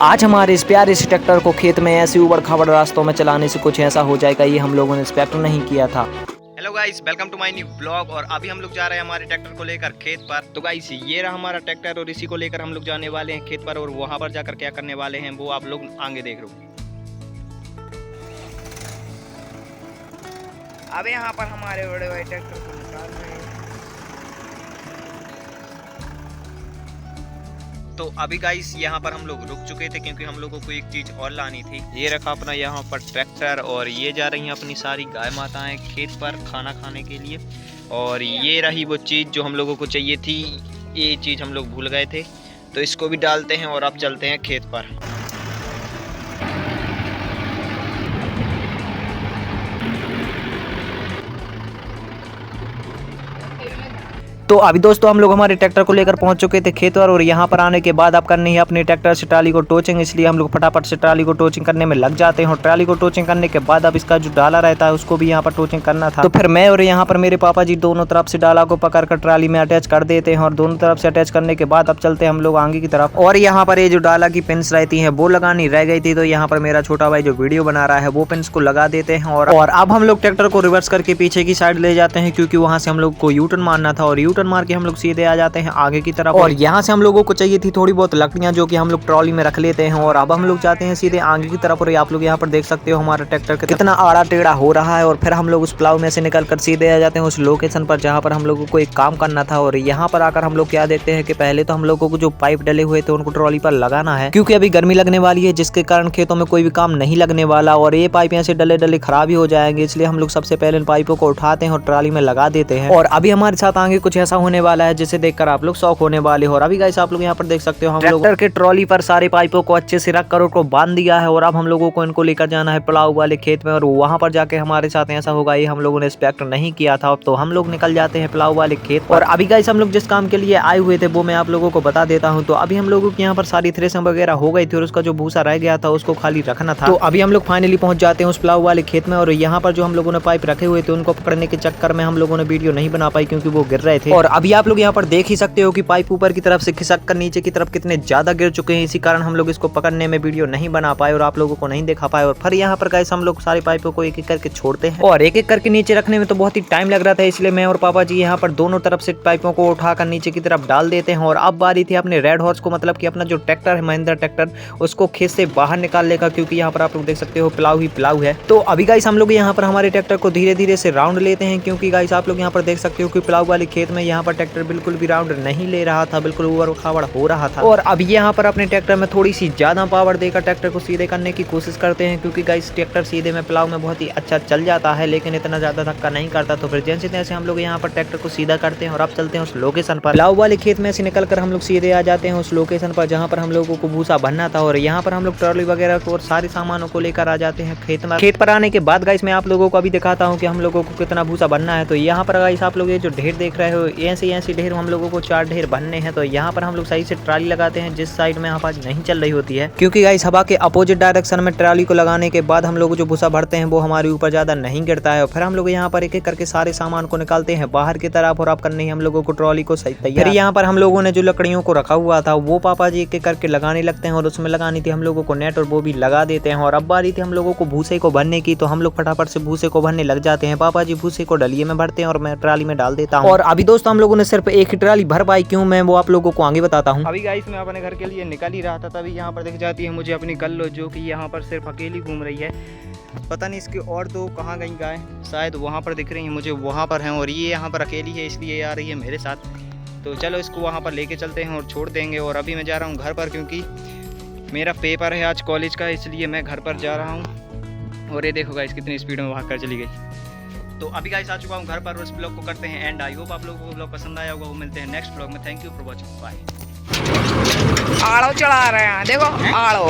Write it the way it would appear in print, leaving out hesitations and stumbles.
आज हमारे इस प्यारे से ट्रैक्टर को खेत में ऐसे उबड़ खाबड़ रास्तों में चलाने से कुछ ऐसा हो जाएगा, ये हम लोगों ने एक्सपेक्ट नहीं किया था। Hello guys, welcome to my new blog. और अभी हम लोग जा रहे हैं हमारे ट्रैक्टर को लेकर खेत पर। तो गाइस ये रहा हमारा ट्रैक्टर और इसी को लेकर हम लोग जाने वाले हैं खेत पर, और वहां पर जाकर क्या करने वाले हैं वो आप लोग आगे देख लो। अब यहाँ पर हमारे बड़े भाई ट्रैक्टर को निकाल रहे हैं। तो अभी गाइस यहाँ पर हम लोग रुक चुके थे क्योंकि हम लोगों को एक चीज़ और लानी थी। ये रखा अपना यहाँ पर ट्रैक्टर, और ये जा रही हैं अपनी सारी गाय माताएं खेत पर खाना खाने के लिए। और ये रही वो चीज़ जो हम लोगों को चाहिए थी, ये चीज़ हम लोग भूल गए थे, तो इसको भी डालते हैं और अब चलते हैं खेत पर। तो अभी दोस्तों हम लोग हमारे ट्रैक्टर को लेकर पहुंच चुके थे खेत पर, और यहाँ पर आने के बाद अब करनी है अपने ट्रैक्टर से ट्राली को टोचिंग, इसलिए हम लोग फटाफट से ट्राली को टोचिंग करने में लग जाते हैं। और ट्राली को टोचिंग करने के बाद अब इसका जो डाला रहता है उसको भी यहाँ पर टोचिंग करना था। तो फिर मैं और यहाँ पर मेरे पापा जी दोनों तरफ से डाला को पकड़ कर ट्राली में अटैच कर देते हैं, और दोनों तरफ से अटैच करने के बाद अब चलते हैं हम लोग आगे की तरफ। और यहाँ पर ये जो डाला की पिन्स रहती है वो लगानी रह गई थी, तो यहाँ पर मेरा छोटा भाई जो वीडियो बना रहा है वो पिन्स को लगा देते हैं। और अब हम लोग ट्रैक्टर को रिवर्स करके पीछे की साइड ले जाते हैं, क्योंकि वहां से हम लोग को यू टर्न मारना था, और यू टर्न मार के हम लोग सीधे आ जाते हैं आगे की तरफ। और यहाँ से हम लोगों को चाहिए थी थोड़ी बहुत लकड़ियां, जो कि हम लोग ट्रॉली में रख लेते हैं, और अब हम लोग जाते हैं सीधे आगे की तरफ। और आप लोग यहाँ पर देख सकते हो हमारा ट्रैक्टर कितना आड़ा टेढ़ा हो रहा है। और फिर हम लोग उस प्लाव में से निकल कर सीधे आ जाते हैं उस लोकेशन पर जहाँ पर हम लोगों को एक काम करना था। और यहाँ पर आकर हम लोग क्या देखते हैं कि पहले तो हम लोगों को जो पाइप डले हुए थे उनको ट्रॉली पर लगाना है, क्योंकि अभी गर्मी लगने वाली है, जिसके कारण खेतों में कोई भी काम नहीं लगने वाला, और ये पाइप यहाँ से डले डले खराब ही हो जाएंगे। इसलिए हम लोग सबसे पहले इन पाइपों को उठाते हैं और ट्रॉली में लगा देते हैं। और अभी हमारे साथ आगे कुछ ऐसा होने वाला है जिसे देखकर आप लोग शौक होने वाले हो। और अभी गाइस आप लोग यहाँ पर देख सकते हो हम ट्रैक्टर के ट्रॉली पर सारे पाइपों को अच्छे से रख कर उनको बांध दिया है, और अब हम लोगों को इनको लेकर जाना है प्लाव वाले खेत में, और वहां पर जाके हमारे साथ ऐसा होगा ये हम लोगों ने एक्सपेक्ट नहीं किया था। तो हम लोग निकल जाते हैं प्लाव वाले खेत। और अभी गाइस हम लोग जिस काम के लिए आए हुए थे वो मैं आप लोगों को बता देता हूँ। तो अभी हम लोगों के यहाँ पर सारी थ्रेसिंग वगैरह हो गई थी, और उसका जो भूसा रह गया था उसको खाली रखना था। तो अभी हम लोग फाइनली पहुंच जाते हैं उस प्लाव वाले खेत में। और यहाँ पर जो हम लोगों ने पाइप रखे हुए थे उनको पकड़ने के चक्कर में हम लोगों ने वीडियो नहीं बना पाई, क्योंकि वो गिर रहे थे। और अभी आप लोग यहाँ पर देख ही सकते हो कि पाइप ऊपर की तरफ से खिसक कर नीचे की तरफ कितने ज्यादा गिर चुके हैं। इसी कारण हम लोग इसको पकड़ने में वीडियो नहीं बना पाए और आप लोगों को नहीं दिखा पाए। और फिर यहाँ पर गाइस हम लोग सारे पाइपों को एक एक करके छोड़ते हैं, और एक एक करके नीचे रखने में तो बहुत ही टाइम लग रहा था, इसलिए मैं और पापा जी यहाँ पर दोनों तरफ से पाइपों को उठाकर नीचे की तरफ डाल देते हैं। और अब बारी थी अपने रेड हॉर्स को, मतलब कि अपना जो ट्रैक्टर है महिंद्रा ट्रैक्टर, उसको खेत से बाहर निकालने का, क्योंकि यहाँ पर आप लोग देख सकते हो प्लाव ही प्लाव है। तो अभी गाइस हम लोग यहाँ पर हमारे ट्रैक्टर को धीरे धीरे से राउंड लेते हैं, क्योंकि गाइस आप लोग यहाँ पर देख सकते हो कि प्लाव वाले खेत में यहाँ पर ट्रैक्टर बिल्कुल भी राउंड नहीं ले रहा था, बिल्कुल उबड़ खाबड़ हो रहा था। और अब यहाँ पर अपने ट्रैक्टर में थोड़ी सी ज्यादा पावर देकर ट्रैक्टर को सीधे करने की कोशिश करते हैं, क्योंकि गाइस ट्रैक्टर सीधे में प्लाव में बहुत ही अच्छा चल जाता है, लेकिन इतना ज्यादा धक्का नहीं करता। तो फिर जैसे तैसे हम लोग यहाँ पर ट्रैक्टर को सीधा करते हैं, और अब चलते हैं उस लोकेशन पर। प्लाव वाले खेत में से निकलकर हम लोग सीधे आ जाते हैं उस लोकेशन पर जहाँ पर हम लोगों को भूसा भरना था। और यहाँ पर हम लोग ट्रॉली वगैरह को और सारे सामानों को लेकर आ जाते हैं खेत में। खेत पर आने के बाद गाइस मैं आप लोगों को अभी दिखाता हूँ कि हम लोगों को कितना भूसा भरना है। तो यहाँ पर गाइस आप लोग ये जो ढेर देख रहे हो, ऐसे ढेर हम लोगों को 4 ढेर भरने हैं। तो यहाँ पर हम लोग सही से ट्राली लगाते हैं जिस साइड में हवा नहीं चल रही होती है, क्योंकि गाइस हवा के अपोजिट डायरेक्शन में ट्राली को लगाने के बाद हम लोग जो भूसा भरते हैं वो हमारे ऊपर ज्यादा नहीं गिरता है। और फिर हम लोग यहाँ पर एक एक करके सारे सामान को निकालते हैं बाहर की तरफ, और अब करनी है हम लोगों को ट्रॉली को सही तैयार। फिर यहाँ पर हम लोगों ने जो लकड़ियों को रखा हुआ था वो पापा जी एक एक करके लगाने लगते हैं, और उसमें लगानी थी हम लोगों को नेट, और वो भी लगा देते हैं। और अब बारी थी हम लोगों को भूसे को भरने की, तो हम लोग फटाफट से भूसे को भरने लग जाते हैं। पापा जी भूसे को डलिए में भरते हैं और मैं ट्राली में डाल देता हूँ। और अभी दोस्तों हम लोगों ने सिर्फ एक ही ट्राली भर पाई, क्यों मैं वो आप लोगों को आगे बताता हूँ। अभी गाइस मैं अपने घर के लिए निकल ही रहा था, तभी यहाँ पर दिख जाती है मुझे अपनी गल्लो, जो कि यहाँ पर सिर्फ अकेली घूम रही है। पता नहीं इसकी और दो कहाँ गई गाय, शायद वहाँ पर दिख रही है मुझे, वहाँ पर हैं, और ये यहाँ पर अकेली है इसलिए आ रही है मेरे साथ। तो चलो इसको वहाँ पर लेके चलते हैं और छोड़ देंगे। और अभी मैं जा रहा हूँ घर पर, क्योंकि मेरा पेपर है आज कॉलेज का, इसलिए मैं घर पर जा रहा हूँ। और ये देखो गाइस कितनी स्पीड में भाग कर चली गई। तो अभी गाइस आ चुका हूँ घर पर, उस ब्लॉग को करते हैं एंड। आई होप आप लोगों को ब्लॉग पसंद आया होगा। वो मिलते हैं नेक्स्ट ब्लॉग में। Thank you for watching, bye. आड़ो चढ़ा रहे हैं, देखो आड़ो।